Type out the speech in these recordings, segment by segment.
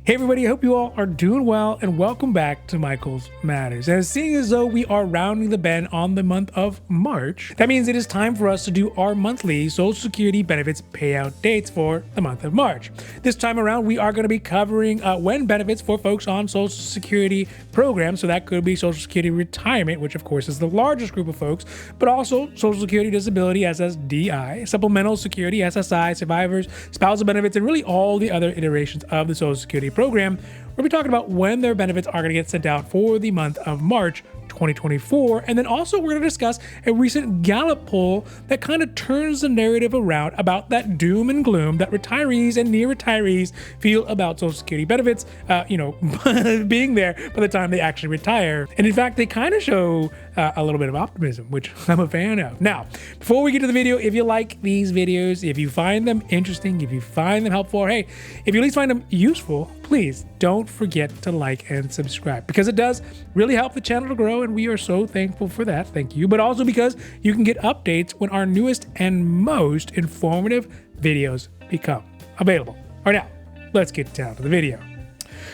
Hey everybody, I hope you all are doing well and welcome back to Michael's Matters. And seeing as though we are rounding the bend on the month of March, that means it is time for us to do our monthly Social Security benefits payout dates for the month of March. This time around, we are going to be covering when benefits for folks on Social Security programs. So that could be Social Security Retirement, which of course is the largest group of folks, but also Social Security Disability SSDI, Supplemental Security SSI, survivors, spousal benefits, and really all the other iterations of the Social Security program. We'll be talking about when their benefits are going to get sent out for the month of March 2024. And then also we're going to discuss a recent Gallup poll that kind of turns the narrative around about that doom and gloom that retirees and near retirees feel about Social Security benefits, being there by the time they actually retire. And in fact, they kind of show a little bit of optimism, which I'm a fan of. Now, before we get to the video, if you like these videos, if you find them interesting, if you find them helpful, or hey, if you at least find them useful, please don't forget to like and subscribe, because it does really help the channel to grow, and we are so thankful for that. Thank you. But also because you can get updates when our newest and most informative videos become available. All right, now let's get down to the video.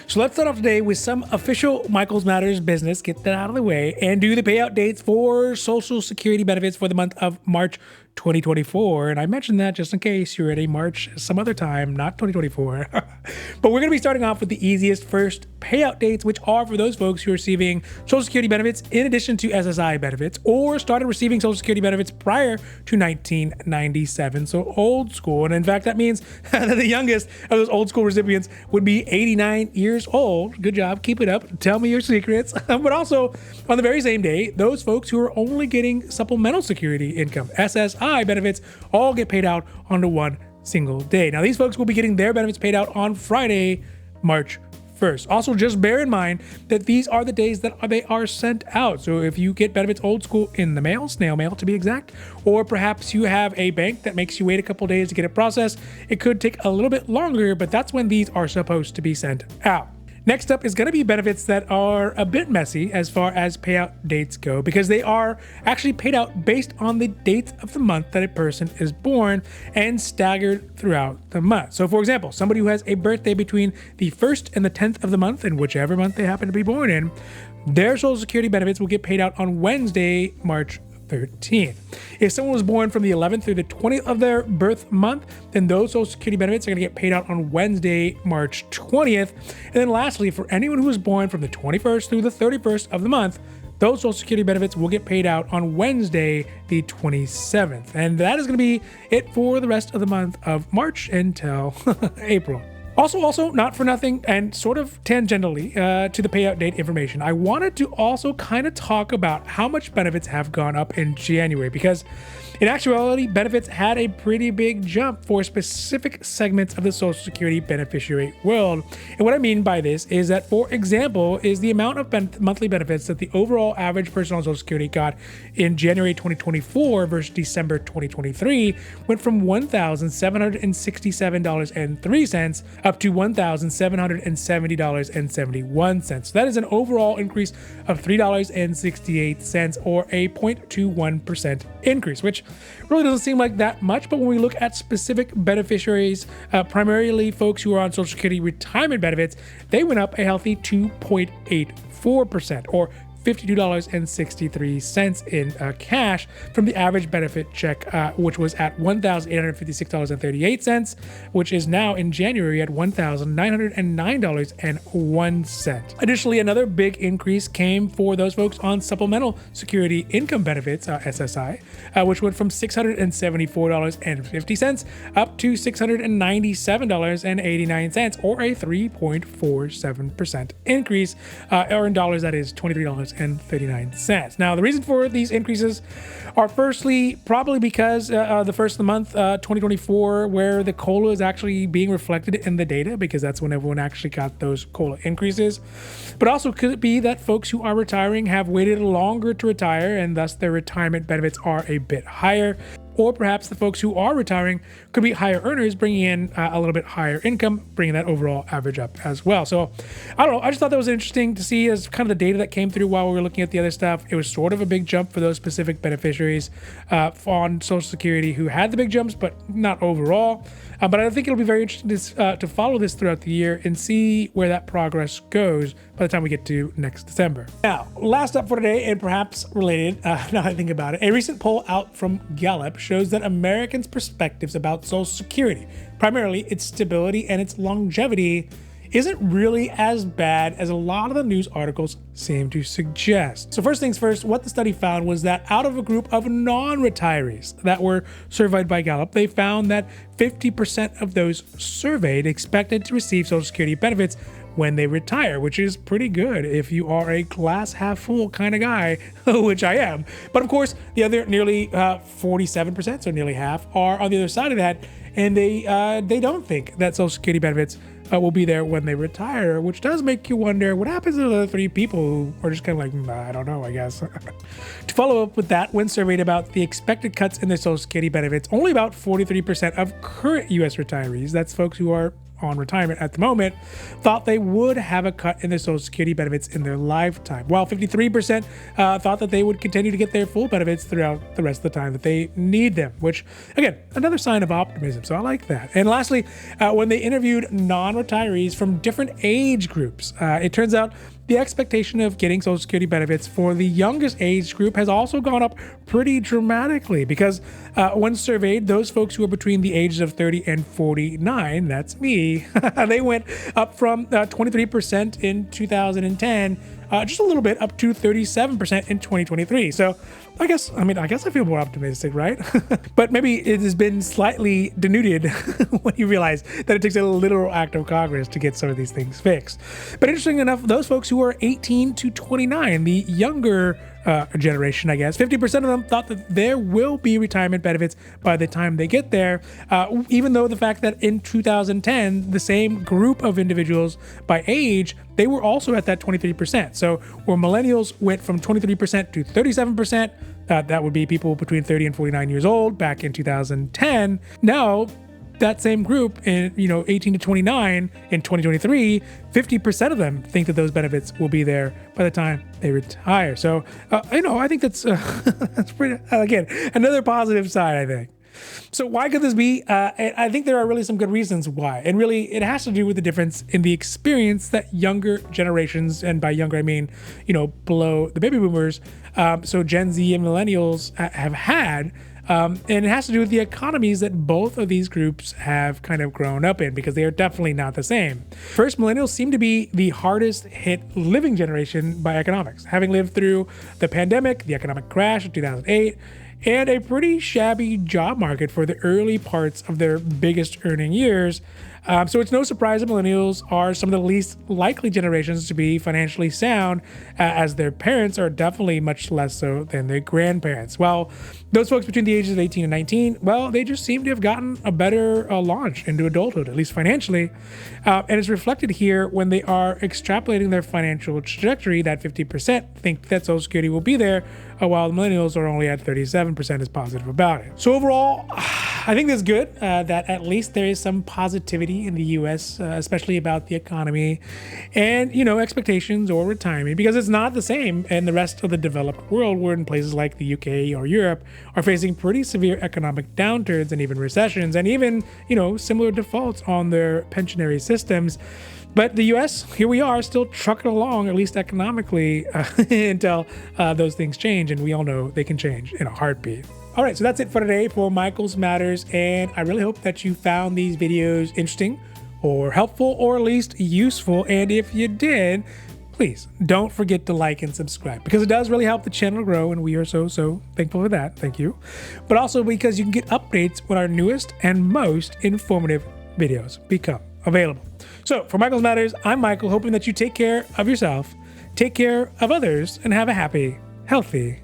So let's start off today with some official Michael's Matters business, get that out of the way, and do the payout dates for Social Security benefits for the month of March 2024. And I mentioned that just in case you're ready, March some other time, not 2024. But we're going to be starting off with the easiest first payout dates, which are for those folks who are receiving Social Security benefits in addition to SSI benefits, or started receiving Social Security benefits prior to 1997. So old school. And in fact, that means that the youngest of those old school recipients would be 89 years old. Good job. Keep it up. Tell me your secrets. But also on the very same day, those folks who are only getting supplemental security income, SSI benefits, all get paid out onto one single day. Now, these folks will be getting their benefits paid out on Friday, March 1st. Also, just bear in mind that these are the days that they are sent out. So if you get benefits old school in the mail, snail mail to be exact, or perhaps you have a bank that makes you wait a couple days to get it processed, it could take a little bit longer, but that's when these are supposed to be sent out. Next up is going to be benefits that are a bit messy as far as payout dates go, because they are actually paid out based on the dates of the month that a person is born and staggered throughout the month. So for example, somebody who has a birthday between the 1st and the 10th of the month, in whichever month they happen to be born in, their Social Security benefits will get paid out on Wednesday, March 13th. If someone was born from the 11th through the 20th of their birth month, then those Social Security benefits are going to get paid out on Wednesday, March 20th. And then lastly, for anyone who was born from the 21st through the 31st of the month, those Social Security benefits will get paid out on Wednesday, the 27th. And that is going to be it for the rest of the month of March until April. Also, not for nothing, and sort of tangentially to the payout date information, I wanted to also kind of talk about how much benefits have gone up in January, because in actuality, benefits had a pretty big jump for specific segments of the Social Security beneficiary world. And what I mean by this is that, for example, is the amount of monthly benefits that the overall average person on Social Security got in January 2024 versus December 2023 went from $1,767.03 up to $1,770.71. So that is an overall increase of $3.68, or a 0.21% increase, which really doesn't seem like that much. But when we look at specific beneficiaries, primarily folks who are on Social Security Retirement benefits, they went up a healthy 2.84%, or $52.63 in cash from the average benefit check, which was at $1,856.38, which is now in January at $1,909.01. Additionally, another big increase came for those folks on Supplemental Security Income Benefits, SSI, which went from $674.50 up to $697.89, or a 3.47% increase, or in dollars, that is $23.39. Now, the reason for these increases are firstly probably because the first of the month, 2024, where the COLA is actually being reflected in the data, because that's when everyone actually got those COLA increases. But also, could it be that folks who are retiring have waited longer to retire, and thus their retirement benefits are a bit higher? or perhaps the folks who are retiring could be higher earners, bringing in a little bit higher income, bringing that overall average up as well. So I don't know. I just thought that was interesting to see as kind of the data that came through while we were looking at the other stuff. It was sort of a big jump for those specific beneficiaries on Social Security who had the big jumps, but not overall. But I think it'll be very interesting to follow this throughout the year and see where that progress goes by the time we get to next December. Now, last up for today, and perhaps related, now that I think about it, a recent poll out from Gallup shows that Americans' perspectives about Social Security, primarily its stability and its longevity, isn't really as bad as a lot of the news articles seem to suggest. So first things first, what the study found was that out of a group of non-retirees that were surveyed by Gallup, they found that 50% of those surveyed expected to receive Social Security benefits when they retire, which is pretty good if you are a glass half full kind of guy, which I am. But of course, the other nearly 47%, so nearly half, are on the other side of that, and they don't think that Social Security benefits will be there when they retire, which does make you wonder what happens to the other 3 people who are just kind of like, I don't know, I guess. To follow up with that, when surveyed about the expected cuts in their Social Security benefits, only about 43% of current U.S. retirees, that's folks who are on retirement at the moment, thought they would have a cut in their Social Security benefits in their lifetime, while 53% thought that they would continue to get their full benefits throughout the rest of the time that they need them, which, again, another sign of optimism, so I like that. And lastly, when they interviewed non-retirees from different age groups, it turns out the expectation of getting Social Security benefits for the youngest age group has also gone up pretty dramatically because when surveyed, those folks who are between the ages of 30 and 49, that's me, they went up from 23% in 2010, just a little bit up to 37% in 2023. So I guess I feel more optimistic, right? But maybe it has been slightly denuded when you realize that it takes a literal act of Congress to get some of these things fixed. But interesting enough, those folks who are 18 to 29, the younger generation, I guess, 50% of them thought that there will be retirement benefits by the time they get there, even though the fact that in 2010, the same group of individuals by age, they were also at that 23%. So where millennials went from 23% to 37%, that would be people between 30 and 49 years old back in 2010. Now, that same group in 18 to 29 in 2023, 50% of them think that those benefits will be there by the time they retire. So I think that's that's pretty, again, another positive side, I think. So why could this be? I think there are really some good reasons why. And really, it has to do with the difference in the experience that younger generations, and by younger, I mean, below the baby boomers, so Gen Z and millennials have had. And it has to do with the economies that both of these groups have kind of grown up in, because they are definitely not the same. First, millennials seem to be the hardest hit living generation by economics, having lived through the pandemic, the economic crash of 2008, and a pretty shabby job market for the early parts of their biggest earning years. So it's no surprise that millennials are some of the least likely generations to be financially sound, as their parents are definitely much less so than their grandparents. Well, those folks between the ages of 18 and 19, well, they just seem to have gotten a better launch into adulthood, at least financially. And it's reflected here when they are extrapolating their financial trajectory. That 50% think that Social Security will be there, while the millennials are only at 37% is positive about it. So overall, I think that's good that at least there is some positivity in the U.S., especially about the economy and, expectations or retirement, because it's not the same in the rest of the developed world, where in places like the UK or Europe are facing pretty severe economic downturns and even recessions and even, similar defaults on their pensionary systems. But the U.S., here we are, still trucking along, at least economically, until those things change. And we all know they can change in a heartbeat. All right, so that's it for today for Michael's Matters. And I really hope that you found these videos interesting or helpful, or at least useful. And if you did, please don't forget to like and subscribe, because it does really help the channel grow. And we are so thankful for that. Thank you. But also because you can get updates when our newest and most informative videos become available. So for Michael's Matters, I'm Michael, hoping that you take care of yourself, take care of others, and have a happy, healthy